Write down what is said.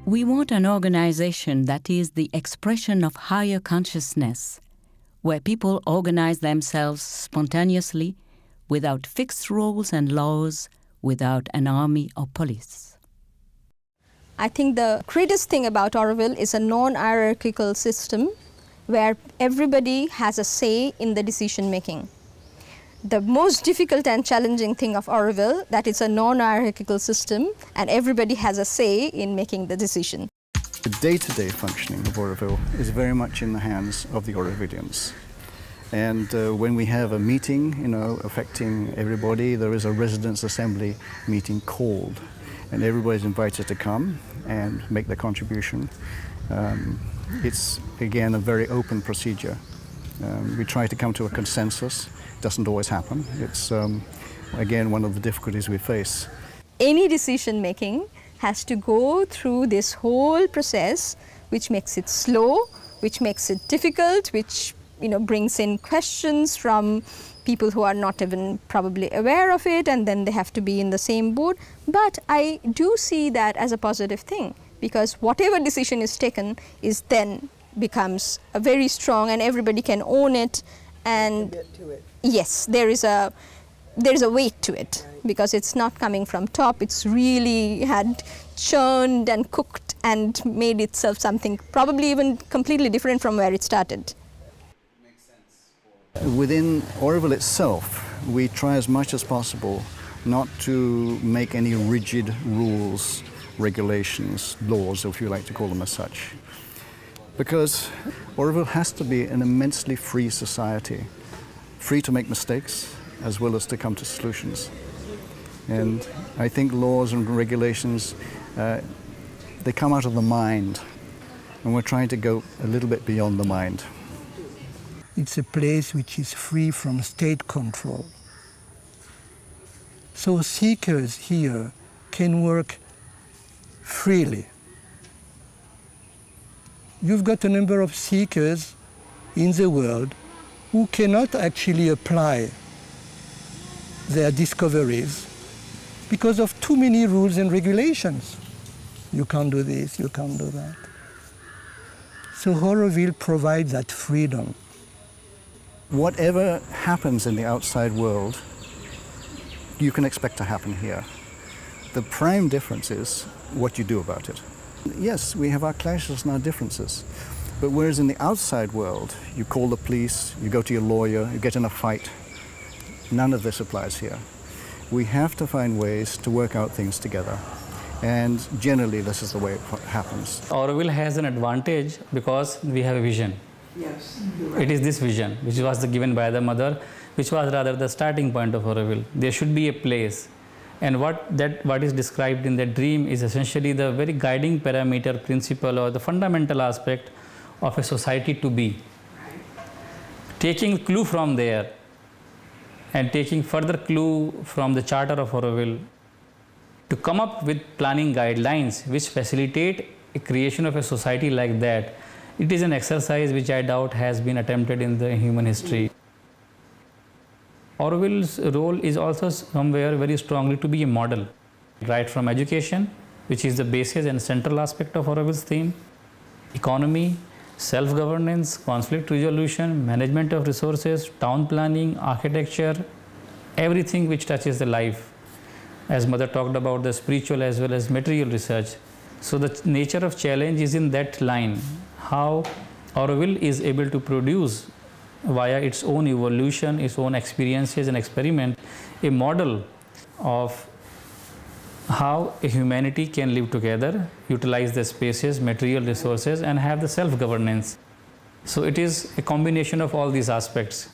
We want an organization that is the expression of higher consciousness, where people organize themselves spontaneously, without fixed rules and laws, without an army or police. I think the greatest thing about Auroville is a non-hierarchical system where everybody has a say in the decision making. The most difficult and challenging thing of Auroville, that it's a non-hierarchical system and everybody has a say in making the decision. The day-to-day functioning of Auroville is very much in the hands of the Aurovillians. And when we have a meeting, affecting everybody, there is a residents' assembly meeting called. And everybody's invited to come and make their contribution. It's, again, a very open procedure. We try to come to a consensus. It doesn't always happen. It's, again, one of the difficulties we face. Any decision making has to go through this whole process, which makes it slow, which makes it difficult, which brings in questions from people who are not even probably aware of it, and then they have to be in the same boat. But I do see that as a positive thing, because whatever decision is taken is then becomes a very strong, and everybody can own it. And yes, there is a weight to it, because it's not coming from top. It's really had churned and cooked and made itself something probably even completely different from where it started. Within Auroville itself, we try as much as possible not to make any rigid rules, regulations, laws, if you like to call them as such. Because Auroville has to be an immensely free society, free to make mistakes as well as to come to solutions. And I think laws and regulations, they come out of the mind, and we're trying to go a little bit beyond the mind. It's a place which is free from state control. So seekers here can work freely. You've got a number of seekers in the world who cannot actually apply their discoveries because of too many rules and regulations. You can't do this, you can't do that. So Auroville provides that freedom. Whatever happens in the outside world, you can expect to happen here. The prime difference is what you do about it. Yes, we have our clashes and our differences, but whereas in the outside world, you call the police, you go to your lawyer, you get in a fight, none of this applies here. We have to find ways to work out things together, and generally this is the way it happens. Auroville has an advantage because we have a vision. Yes, you're right. It is this vision, which was given by the mother, which was rather the starting point of Auroville. There should be a place. And what is described in the dream is essentially the very guiding parameter, principle, or the fundamental aspect of a society to be. Right. Taking clue from there and taking further clue from the Charter of Auroville to come up with planning guidelines which facilitate a creation of a society like that. It is an exercise which I doubt has been attempted in the human history. Auroville's role is also somewhere very strongly to be a model, right from education, which is the basis and central aspect of Auroville's theme, economy, self-governance, conflict resolution, management of resources, town planning, architecture, everything which touches the life. As Mother talked about the spiritual as well as material research. So the nature of challenge is in that line. How Auroville is able to produce via its own evolution, its own experiences and experiment, a model of how a humanity can live together, utilize the spaces, material resources, and have the self-governance. So it is a combination of all these aspects.